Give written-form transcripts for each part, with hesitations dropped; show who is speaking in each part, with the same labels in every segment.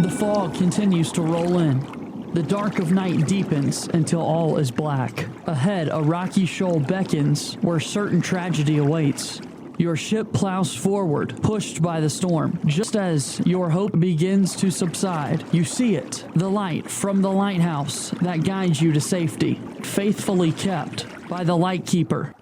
Speaker 1: The fog continues to roll in. The dark of night deepens until all is black. Ahead, a rocky shoal beckons where certain tragedy awaits. Your ship plows forward, pushed by the storm. Just as your hope begins to subside, you see it, the light from the lighthouse that guides you to safety, faithfully kept by the Lightkeeper.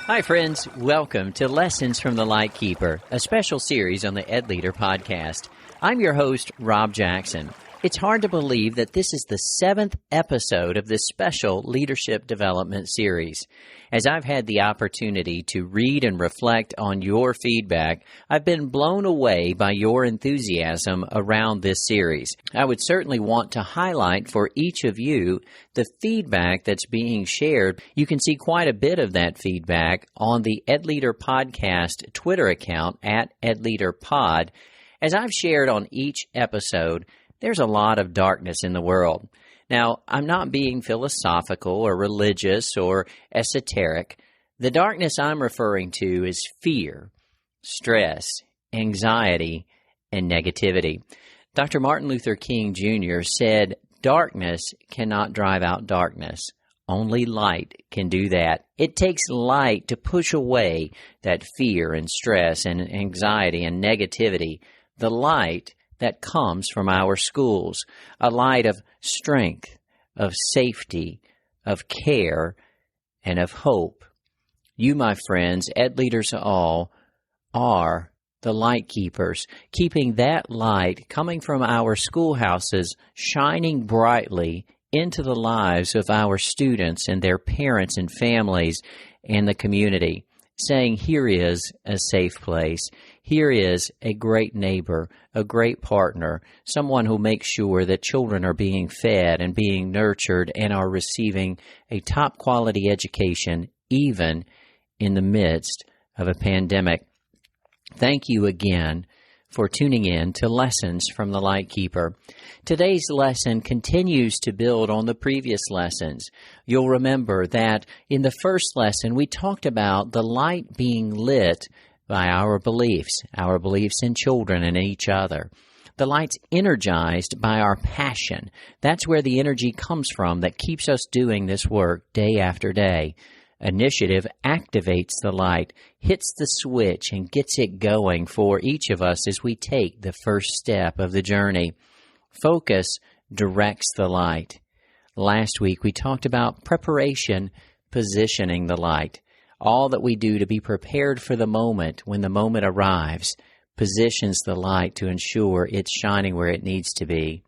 Speaker 2: Hi, friends. Welcome to Lessons from the Lightkeeper, a special series on the Ed Leader podcast. I'm your host, Rob Jackson. It's hard to believe that this is the 7th episode of this special leadership development series. As I've had the opportunity to read and reflect on your feedback, I've been blown away by your enthusiasm around this series. I would certainly want to highlight for each of you the feedback that's being shared. You can see quite a bit of that feedback on the Ed Leader Podcast Twitter account at EdLeaderPod. As I've shared on each episode, there's a lot of darkness in the world. Now, I'm not being philosophical or religious or esoteric. The darkness I'm referring to is fear, stress, anxiety, and negativity. Dr. Martin Luther King Jr. said, "Darkness cannot drive out darkness. Only light can do that." It takes light to push away that fear and stress and anxiety and negativity. The light that comes from our schools, a light of strength, of safety, of care, and of hope. You, my friends, Ed Leaders all, are the light keepers, keeping that light coming from our schoolhouses shining brightly into the lives of our students and their parents and families and the community, saying, here is a safe place. Here is a great neighbor, a great partner, someone who makes sure that children are being fed and being nurtured and are receiving a top quality education, even in the midst of a pandemic. Thank you again for tuning in to Lessons from the Lightkeeper. Today's lesson continues to build on the previous lessons. You'll remember that in the first lesson, we talked about the light being lit by our beliefs in children and each other. The light's energized by our passion. That's where the energy comes from that keeps us doing this work day after day. Initiative activates the light, hits the switch, and gets it going for each of us as we take the first step of the journey. Focus directs the light. Last week we talked about preparation, positioning the light. All that we do to be prepared for the moment when the moment arrives positions the light to ensure it's shining where it needs to be.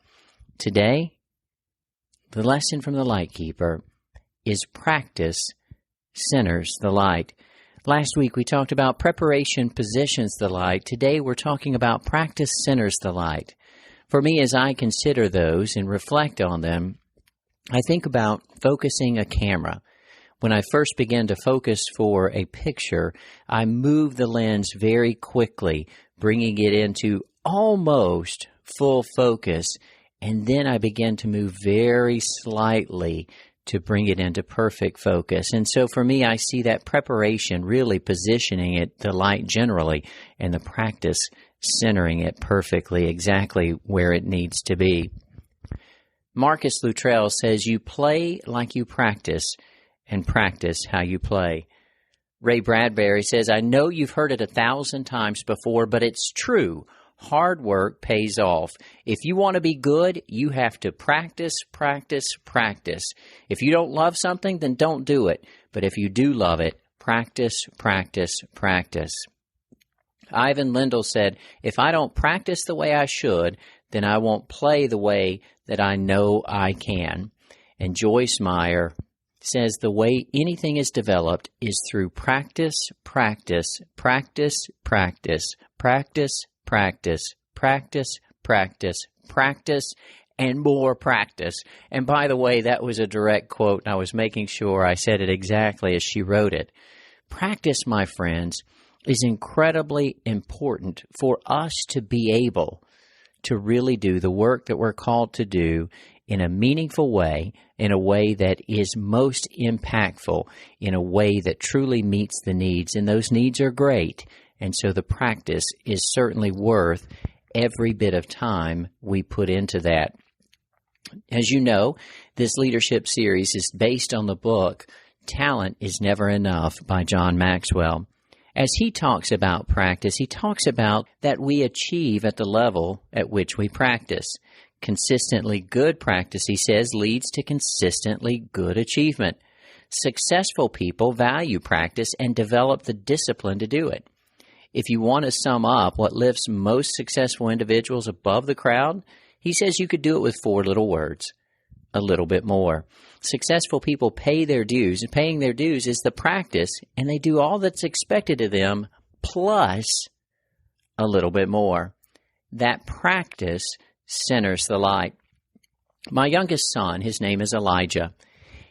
Speaker 2: Today, the lesson from the Lightkeeper is practice centers the light. Last week we talked about preparation positions the light. Today we're talking about practice centers the light. For me, as I consider those and reflect on them, I think about focusing a camera. When I first began to focus for a picture, I moved the lens very quickly, bringing it into almost full focus, and then I began to move very slightly to bring it into perfect focus. And so for me, I see that preparation really positioning it, the light generally, and the practice centering it perfectly, exactly where it needs to be. Marcus Luttrell says, you play like you practice, and practice how you play. Ray Bradbury says, I know you've heard it 1,000 times before, but it's true. Hard work pays off. If you want to be good, you have to practice, practice, practice. If you don't love something, then don't do it. But if you do love it, practice, practice, practice. Ivan Lendl said, if I don't practice the way I should, then I won't play the way that I know I can. And Joyce Meyer says the way anything is developed is through practice, practice, practice, practice, practice, practice, practice, practice, practice, and more practice. And by the way, that was a direct quote, and I was making sure I said it exactly as she wrote it. Practice, my friends, is incredibly important for us to be able to really do the work that we're called to do in a meaningful way, in a way that is most impactful, in a way that truly meets the needs. And those needs are great, And so the practice is certainly worth every bit of time we put into that. As you know, this leadership series is based on the book Talent is Never Enough by John Maxwell. As he talks about practice, he talks about that we achieve at the level at which we practice. Consistently good practice, he says, leads to consistently good achievement. Successful people value practice and develop the discipline to do it. If you want to sum up what lifts most successful individuals above the crowd, he says you could do it with 4 little words: a little bit more. Successful people pay their dues, and paying their dues is the practice, and they do all that's expected of them, plus a little bit more. That practice centers the light. My youngest son, his name is Elijah.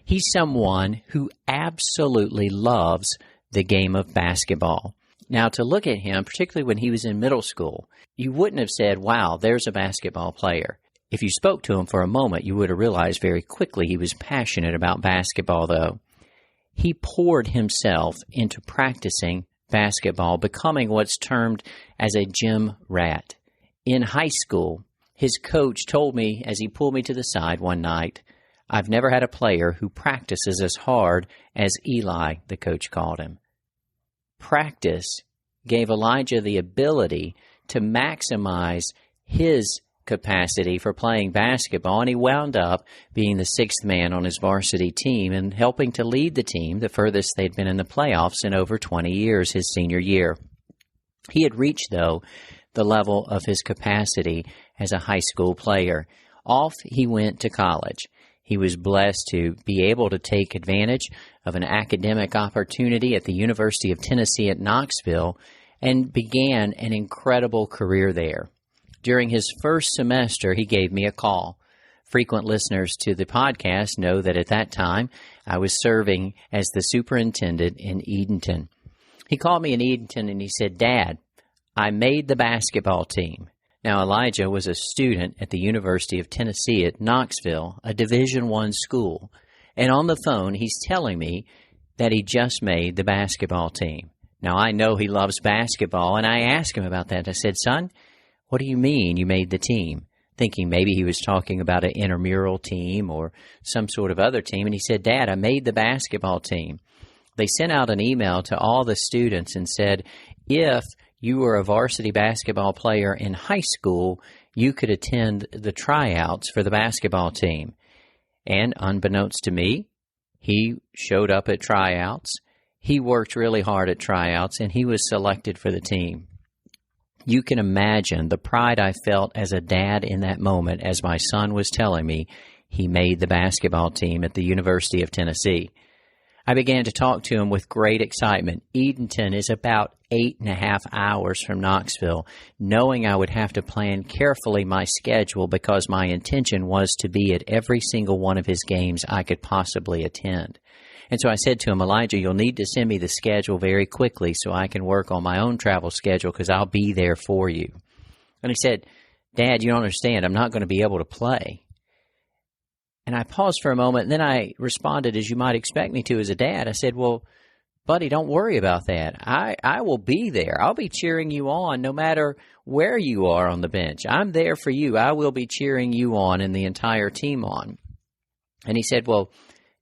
Speaker 2: He's someone who absolutely loves the game of basketball. Now, to look at him, particularly when he was in middle school, you wouldn't have said, wow, there's a basketball player. If you spoke to him for a moment, you would have realized very quickly he was passionate about basketball, though. He poured himself into practicing basketball, becoming what's termed as a gym rat. In high school, his coach told me as he pulled me to the side one night, "I've never had a player who practices as hard as Eli," the coach called him. Practice gave Elijah the ability to maximize his capacity for playing basketball, and he wound up being the 6th man on his varsity team and helping to lead the team, the furthest they'd been in the playoffs in over 20 years, his senior year. He had reached, though, the level of his capacity as a high school player. Off he went to college. He was blessed to be able to take advantage of an academic opportunity at the University of Tennessee at Knoxville and began an incredible career there. During his first semester, he gave me a call. Frequent listeners to the podcast know that at that time, I was serving as the superintendent in Edenton. He called me in Edenton and he said, "Dad, I made the basketball team." Now, Elijah was a student at the University of Tennessee at Knoxville, a Division I school. And on the phone, he's telling me that he just made the basketball team. Now, I know he loves basketball, and I asked him about that. I said, "Son, what do you mean you made the team?" Thinking maybe he was talking about an intramural team or some sort of other team. And he said, "Dad, I made the basketball team." They sent out an email to all the students and said, if you were a varsity basketball player in high school, you could attend the tryouts for the basketball team. And unbeknownst to me, he showed up at tryouts. He worked really hard at tryouts, and he was selected for the team. You can imagine the pride I felt as a dad in that moment as my son was telling me he made the basketball team at the University of Tennessee. I began to talk to him with great excitement. Edenton is about 8.5 hours from Knoxville, knowing I would have to plan carefully my schedule because my intention was to be at every single one of his games I could possibly attend. And so I said to him, "Elijah, you'll need to send me the schedule very quickly so I can work on my own travel schedule because I'll be there for you." And he said, "Dad, you don't understand. I'm not going to be able to play." And I paused for a moment, and then I responded as you might expect me to as a dad. I said, "Well, buddy, don't worry about that. I will be there. I'll be cheering you on no matter where you are on the bench. I'm there for you. I will be cheering you on and the entire team on." And he said, "Well,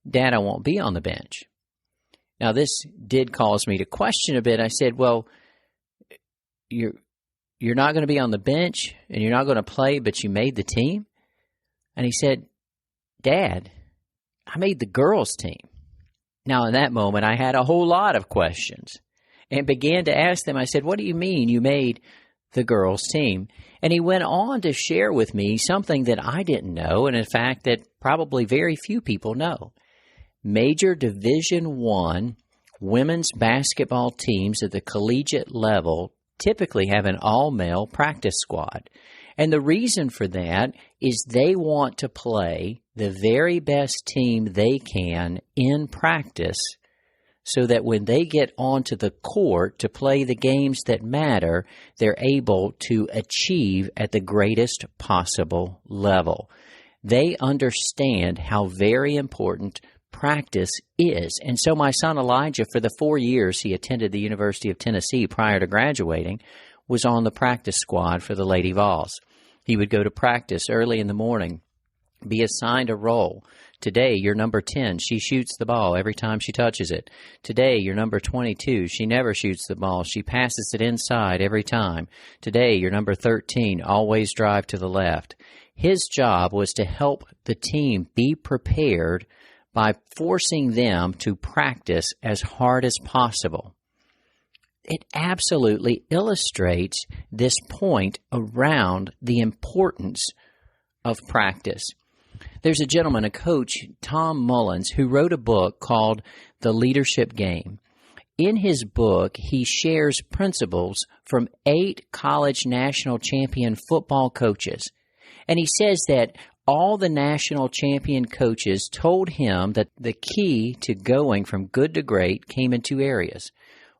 Speaker 2: Dad, I won't be on the bench." Now, this did cause me to question a bit. I said, "Well, you're not going to be on the bench and you're not going to play, but you made the team?" And he said, "Dad, I made the girls' team." Now, in that moment, I had a whole lot of questions and began to ask them. I said, "What do you mean you made the girls' team?" And he went on to share with me something that I didn't know, and in fact, that probably very few people know. Major Division I women's basketball teams at the collegiate level typically have an all-male practice squad. And the reason for that is they want to play the very best team they can in practice so that when they get onto the court to play the games that matter, they're able to achieve at the greatest possible level. They understand how very important practice is. And so my son Elijah, for the 4 years he attended the University of Tennessee prior to graduating, was on the practice squad for the Lady Vols. He would go to practice early in the morning, be assigned a role. Today, you're number 10. She shoots the ball every time she touches it. Today, you're number 22. She never shoots the ball. She passes it inside every time. Today, you're number 13. Always drive to the left. His job was to help the team be prepared by forcing them to practice as hard as possible. It absolutely illustrates this point around the importance of practice. There's a gentleman, a coach, Tom Mullins, who wrote a book called The Leadership Game. In his book, he shares principles from 8 college national champion football coaches. And he says that all the national champion coaches told him that the key to going from good to great came in 2 areas.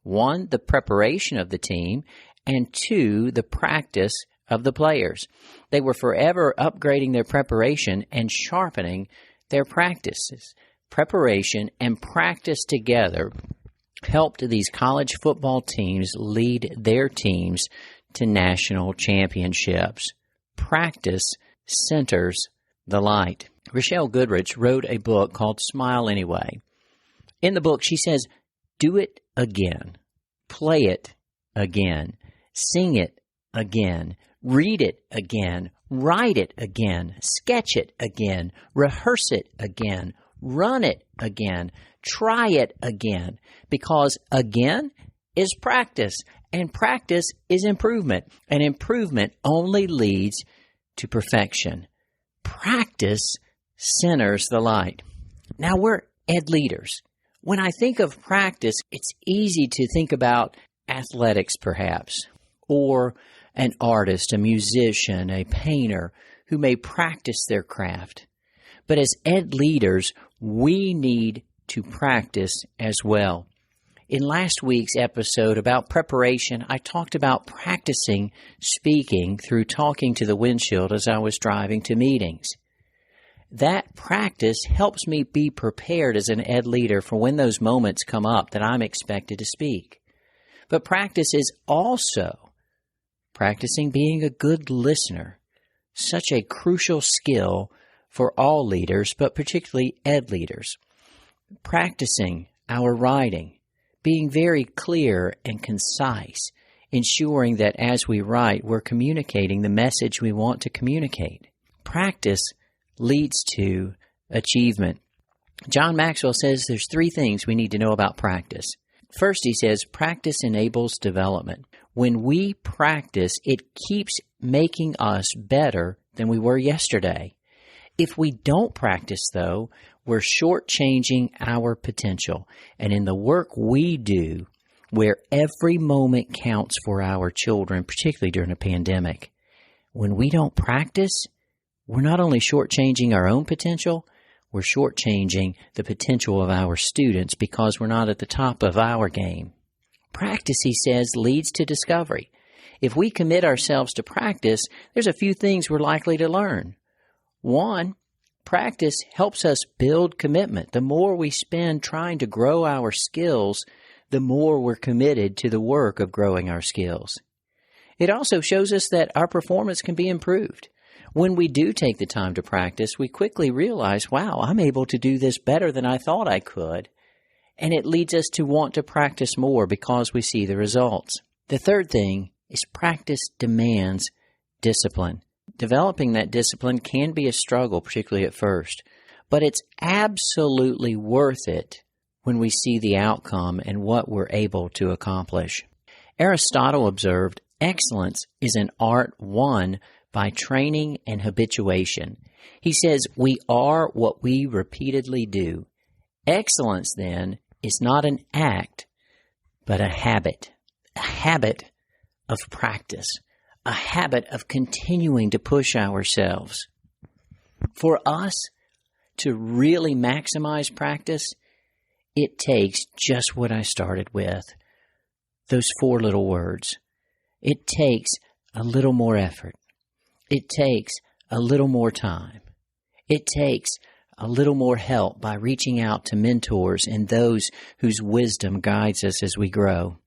Speaker 2: 1, the preparation of the team, and 2, the practice of the players. They were forever upgrading their preparation and sharpening their practices. Preparation and practice together helped these college football teams lead their teams to national championships. Practice centers the light. Rochelle Goodrich wrote a book called Smile Anyway. In the book, she says, do it again, play it again, sing it again, read it again, write it again, sketch it again, rehearse it again, run it again, try it again, because again is practice, and practice is improvement, and improvement only leads to perfection. Practice centers the light. Now, we're ed leaders. When I think of practice, it's easy to think about athletics, perhaps, or an artist, a musician, a painter who may practice their craft. But as ed leaders, we need to practice as well. In last week's episode about preparation, I talked about practicing speaking through talking to the windshield as I was driving to meetings. That practice helps me be prepared as an ed leader for when those moments come up that I'm expected to speak. But practice is also practicing being a good listener, such a crucial skill for all leaders, but particularly ed leaders. Practicing our writing, being very clear and concise, ensuring that as we write, we're communicating the message we want to communicate. Practice leads to achievement. John Maxwell says there's 3 things we need to know about practice. First, he says, practice enables development. When we practice, it keeps making us better than we were yesterday. If we don't practice, though, we're shortchanging our potential. And in the work we do, where every moment counts for our children, particularly during a pandemic, when we don't practice, we're not only shortchanging our own potential, we're shortchanging the potential of our students because we're not at the top of our game. Practice, he says, leads to discovery. If we commit ourselves to practice, there's a few things we're likely to learn. 1, practice helps us build commitment. The more we spend trying to grow our skills, the more we're committed to the work of growing our skills. It also shows us that our performance can be improved. When we do take the time to practice, we quickly realize, wow, I'm able to do this better than I thought I could. And it leads us to want to practice more because we see the results. The third thing is practice demands discipline. Developing that discipline can be a struggle, particularly at first, but it's absolutely worth it when we see the outcome and what we're able to accomplish. Aristotle observed, excellence is an art won by training and habituation. He says, we are what we repeatedly do. Excellence, then, is not an act, but a habit of practice, a habit of continuing to push ourselves. For us to really maximize practice, it takes just what I started with, those 4 little words. It takes a little more effort. It takes a little more time. It takes a little more help by reaching out to mentors and those whose wisdom guides us as we grow.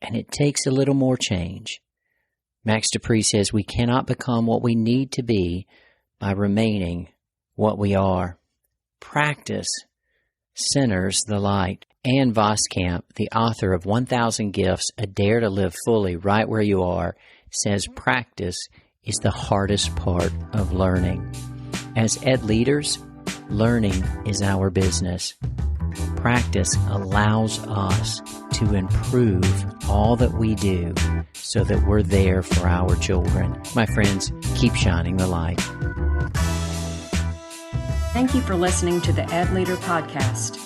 Speaker 2: And it takes a little more change. Max Dupree says we cannot become what we need to be by remaining what we are. Practice centers the light. Ann Voskamp, the author of 1,000 Gifts, A Dare to Live Fully Right Where You Are, says practice is the hardest part of learning. As ed leaders, learning is our business. Practice allows us to improve all that we do so that we're there for our children. My friends, keep shining the light.
Speaker 3: Thank you for listening to the Ed Leader Podcast.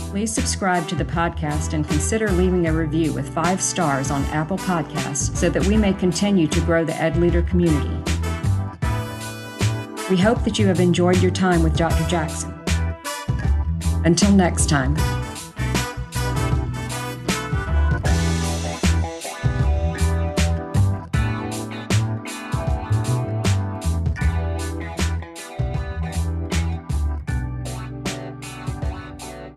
Speaker 3: Please subscribe to the podcast and consider leaving a review with 5 stars on Apple Podcasts so that we may continue to grow the Ed Leader community. We hope that you have enjoyed your time with Dr. Jackson. Until next time.